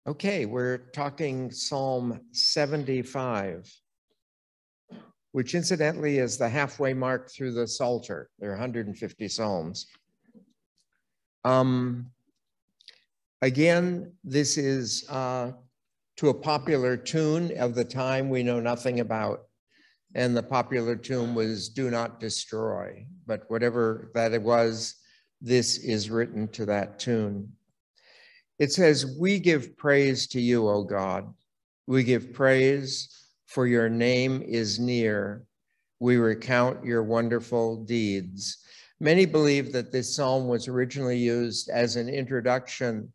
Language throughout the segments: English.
Okay, we're talking Psalm 75, which incidentally is the halfway mark through the Psalter. There are 150 Psalms. Again, this is to a popular tune of the time we know nothing about. And the popular tune was "Do Not Destroy." But whatever that it was, this is written to that tune. It says, "We give praise to you, O God. We give praise, for your name is near. We recount your wonderful deeds." Many believe that this psalm was originally used as an introduction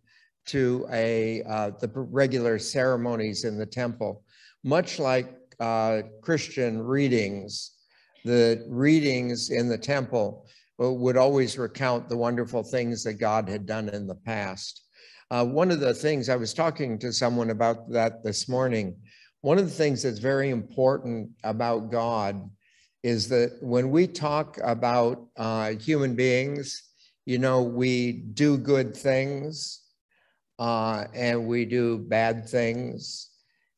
to the regular ceremonies in the temple, much like Christian readings. The readings in the temple would always recount the wonderful things that God had done in the past. One of the things, I was talking to someone about that this morning, one of the things that's very important about God is that when we talk about human beings, you know, we do good things and we do bad things,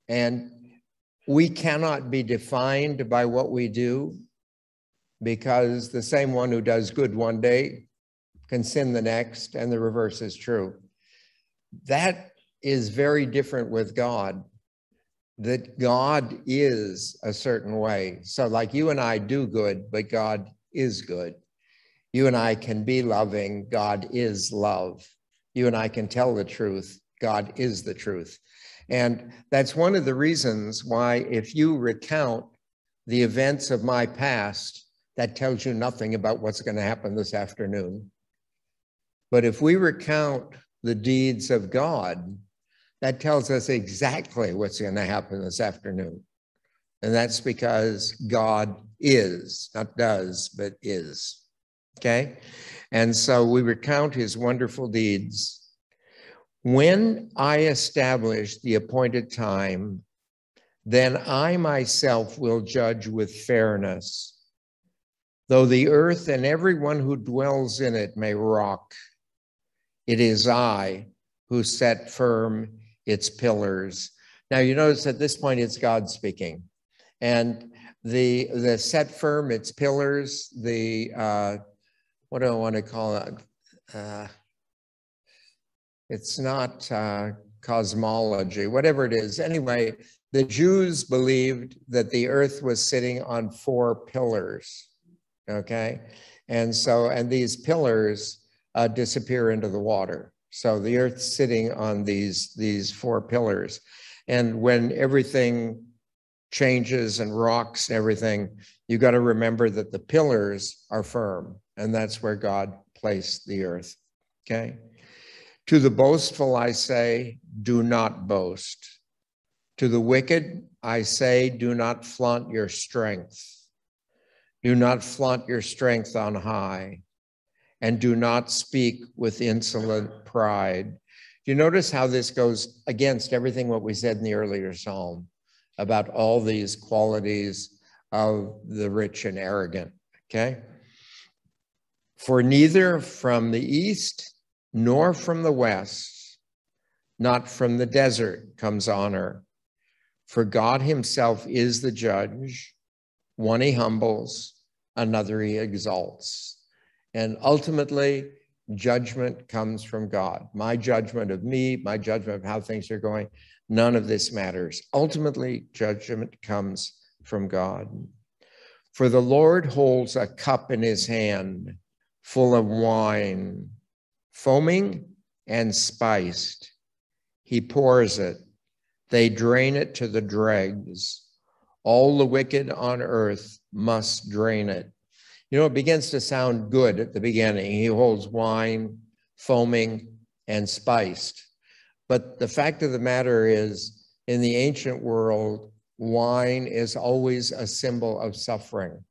and we cannot be defined by what we do, because the same one who does good one day can sin the next, and the reverse is true. That is very different with God, that God is a certain way. So like you and I do good, but God is good. You and I can be loving, God is love. You and I can tell the truth, God is the truth. And that's one of the reasons why if you recount the events of my past, that tells you nothing about what's going to happen this afternoon. But if we recount the deeds of God, that tells us exactly what's going to happen this afternoon. And that's because God is, not does, but is. Okay? And so we recount his wonderful deeds. When I establish the appointed time, then I myself will judge with fairness. Though the earth and everyone who dwells in it may rock, it is I who set firm its pillars. Now you notice at this point it's God speaking. And the set firm its pillars, what do I want to call it? It's not cosmology, whatever it is. Anyway, the Jews believed that the earth was sitting on 4 pillars, okay? And these pillars disappear into the water. So the earth's sitting on these 4 pillars. And when everything changes and rocks and everything, you got to remember that the pillars are firm, and that's where God placed the earth, okay? To the boastful I say, do not boast. To the wicked I say, do not flaunt your strength. Do not flaunt your strength on high, and do not speak with insolent pride. You notice how this goes against everything what we said in the earlier psalm about all these qualities of the rich and arrogant, okay? For neither from the east nor from the west, not from the desert comes honor. For God himself is the judge. One he humbles, another he exalts. And ultimately, judgment comes from God. My judgment of me, my judgment of how things are going, none of this matters. Ultimately, judgment comes from God. For the Lord holds a cup in his hand full of wine, foaming and spiced. He pours it. They drain it to the dregs. All the wicked on earth must drain it. You know, it begins to sound good at the beginning. He holds wine, foaming, and spiced. But the fact of the matter is, in the ancient world, wine is always a symbol of suffering.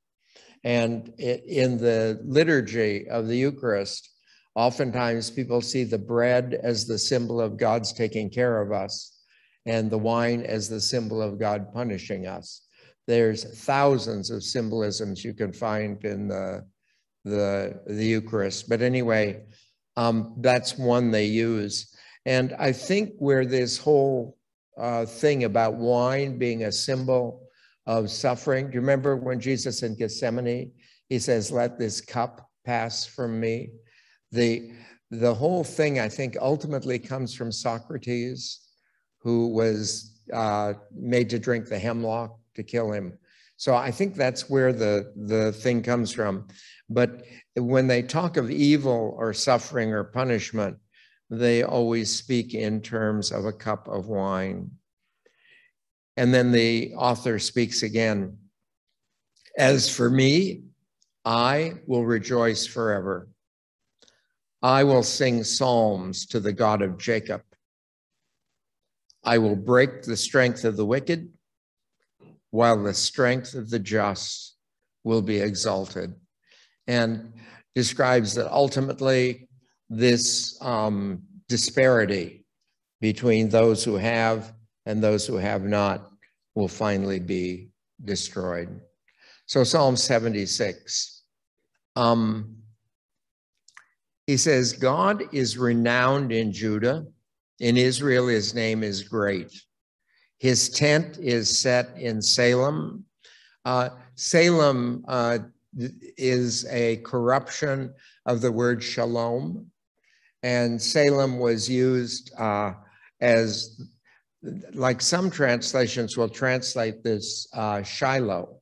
And in the liturgy of the Eucharist, oftentimes people see the bread as the symbol of God's taking care of us, and the wine as the symbol of God punishing us. There's thousands of symbolisms you can find in the Eucharist. But anyway, that's one they use. And I think where this whole thing about wine being a symbol of suffering, do you remember when Jesus in Gethsemane, he says, let this cup pass from me? The whole thing, I think, ultimately comes from Socrates, who was made to drink the hemlock to kill him. So I think that's where the thing comes from. But when they talk of evil or suffering or punishment, they always speak in terms of a cup of wine. And then the author speaks again. As for me, I will rejoice forever. I will sing psalms to the God of Jacob. I will break the strength of the wicked, while the strength of the just will be exalted. And describes that ultimately this disparity between those who have and those who have not will finally be destroyed. So Psalm 76, he says, God is renowned in Judah. In Israel, his name is great. His tent is set in Salem. Salem is a corruption of the word shalom. And Salem was used as, like some translations will translate this Shiloh.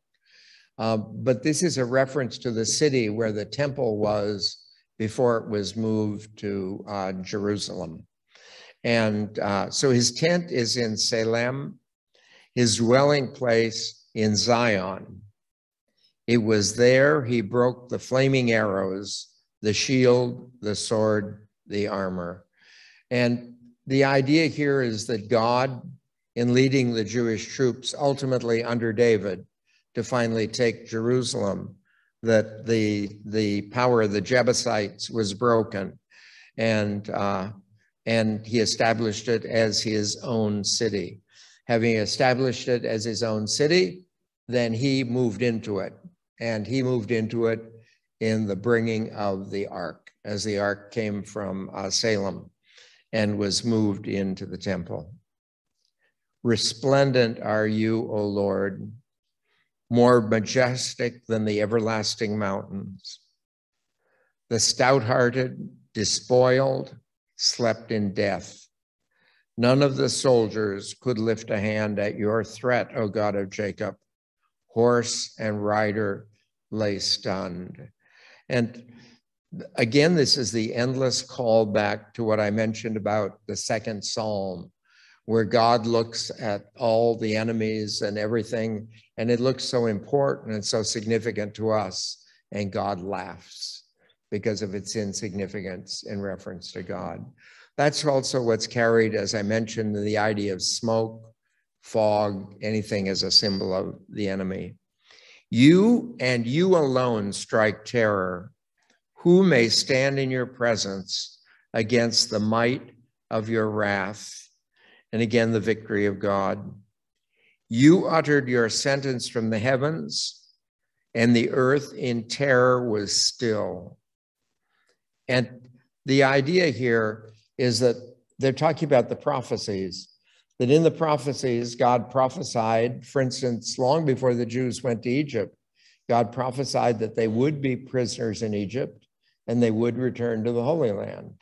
But this is a reference to the city where the temple was before it was moved to Jerusalem. And so his tent is in Salem, his dwelling place in Zion. It was there he broke the flaming arrows, the shield, the sword, the armor. And the idea here is that God, in leading the Jewish troops ultimately under David to finally take Jerusalem, that the power of the Jebusites was broken, and he established it as his own city. Having established it as his own city, then he moved into it, and he moved into it in the bringing of the ark, as the ark came from Salem and was moved into the temple. Resplendent are you, O Lord, more majestic than the everlasting mountains. The stout-hearted, despoiled, slept in death. None of the soldiers could lift a hand at your threat, O God of Jacob. Horse and rider lay stunned. And again, this is the endless call back to what I mentioned about the second psalm, where God looks at all the enemies and everything, and it looks so important and so significant to us, and God laughs because of its insignificance in reference to God. That's also what's carried, as I mentioned, the idea of smoke, fog, anything as a symbol of the enemy. You and you alone strike terror. Who may stand in your presence against the might of your wrath? And again, the victory of God. You uttered your sentence from the heavens, and the earth in terror was still. And the idea here is that they're talking about the prophecies, that in the prophecies, God prophesied, for instance, long before the Jews went to Egypt, God prophesied that they would be prisoners in Egypt and they would return to the Holy Land.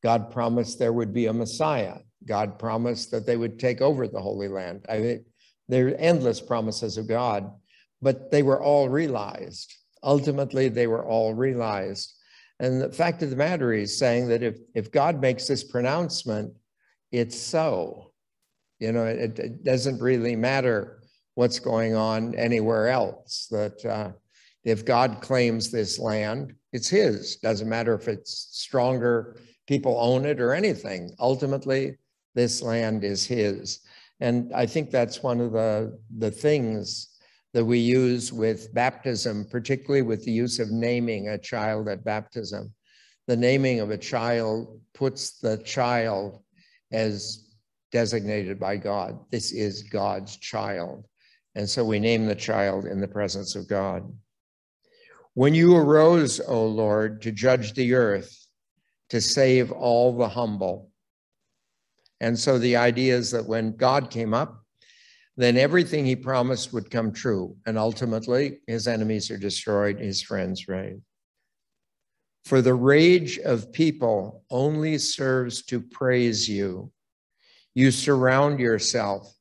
God promised there would be a Messiah. God promised that they would take over the Holy Land. I mean, there are endless promises of God, but they were all realized. Ultimately, they were all realized. And the fact of the matter is saying that if God makes this pronouncement, it's so. You know, it doesn't really matter what's going on anywhere else, that if God claims this land, it's his. Doesn't matter if it's stronger people own it or anything. Ultimately, this land is his. And I think that's one of the things that we use with baptism, particularly with the use of naming a child at baptism. The naming of a child puts the child as designated by God. This is God's child. And so we name the child in the presence of God. When you arose, O Lord, to judge the earth, to save all the humble, And so the idea is that when God came up, then everything he promised would come true. And ultimately, his enemies are destroyed, his friends raised. For the rage of people only serves to praise you. You surround yourself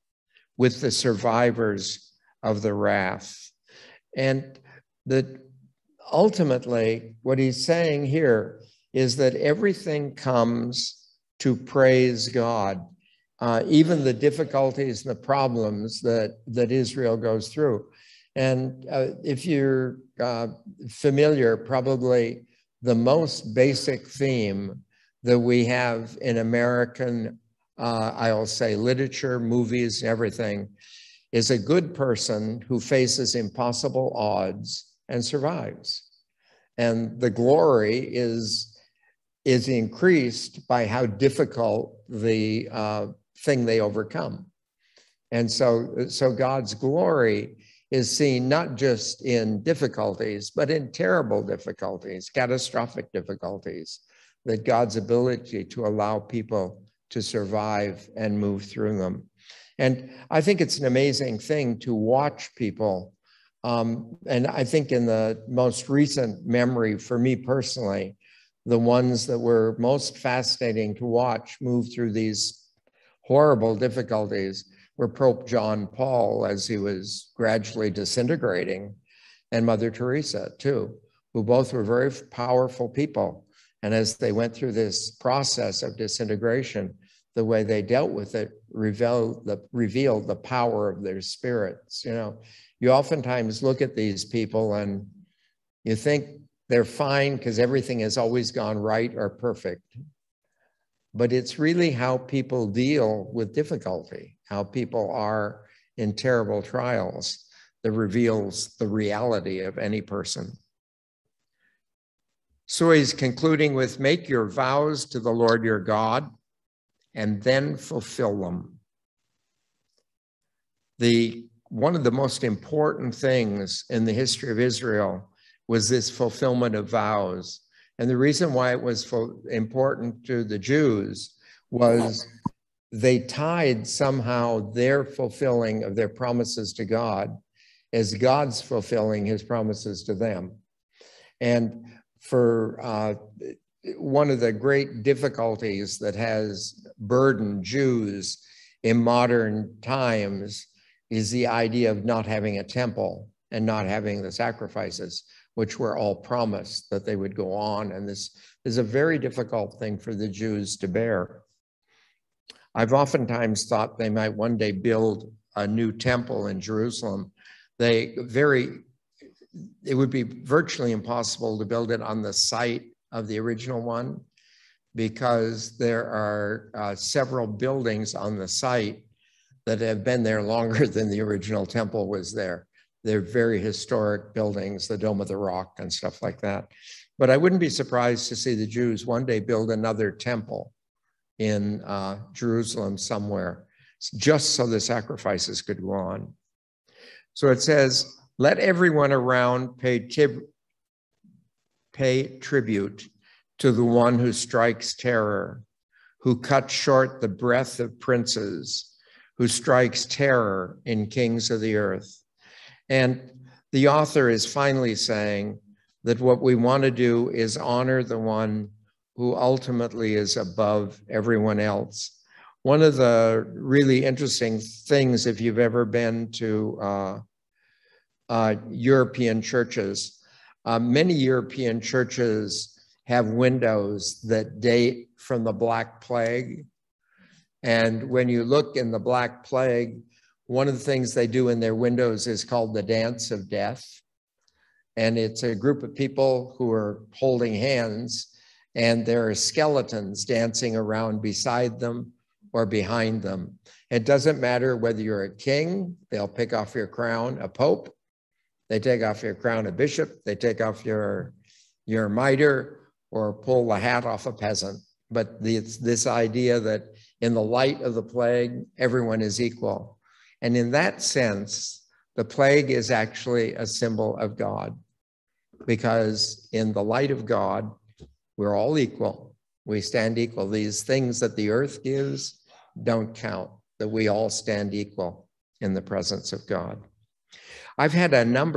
with the survivors of the wrath. And that ultimately, what he's saying here is that everything comes to praise God. Even the difficulties and the problems that Israel goes through. And if you're familiar, probably the most basic theme that we have in American, I'll say, literature, movies, everything, is a good person who faces impossible odds and survives. And the glory is increased by how difficult the thing they overcome. And so God's glory is seen not just in difficulties, but in terrible difficulties, catastrophic difficulties, that God's ability to allow people to survive and move through them. And I think it's an amazing thing to watch people. And I think in the most recent memory for me personally, the ones that were most fascinating to watch move through these horrible difficulties were Pope John Paul as he was gradually disintegrating, and Mother Teresa too, who both were very powerful people. And as they went through this process of disintegration, the way they dealt with it revealed the power of their spirits. You know, you oftentimes look at these people and you think they're fine because everything has always gone right or perfect. But it's really how people deal with difficulty, how people are in terrible trials, that reveals the reality of any person. So he's concluding with, make your vows to the Lord your God and then fulfill them. One of the most important things in the history of Israel was this fulfillment of vows. And the reason why it was important to the Jews was they tied somehow their fulfilling of their promises to God as God's fulfilling his promises to them. And for one of the great difficulties that has burdened Jews in modern times is the idea of not having a temple and not having the sacrifices, which were all promised that they would go on. And this is a very difficult thing for the Jews to bear. I've oftentimes thought they might one day build a new temple in Jerusalem. It would be virtually impossible to build it on the site of the original one, because there are several buildings on the site that have been there longer than the original temple was there. They're very historic buildings, the Dome of the Rock and stuff like that. But I wouldn't be surprised to see the Jews one day build another temple in Jerusalem somewhere, just so the sacrifices could go on. So it says, let everyone around pay tribute to the one who strikes terror, who cuts short the breath of princes, who strikes terror in kings of the earth. And the author is finally saying that what we want to do is honor the one who ultimately is above everyone else. One of the really interesting things, if you've ever been to European churches, many European churches have windows that date from the Black Plague. And when you look in the Black Plague, one of the things they do in their windows is called the Dance of Death. And it's a group of people who are holding hands, and there are skeletons dancing around beside them or behind them. It doesn't matter whether you're a king, they'll pick off your crown, a pope, they take off your crown, a bishop, they take off your mitre, or pull the hat off a peasant. But it's this idea that in the light of the plague, everyone is equal. And in that sense, the plague is actually a symbol of God, because in the light of God, we're all equal. We stand equal. These things that the earth gives, don't count, that we all stand equal in the presence of God. I've had a number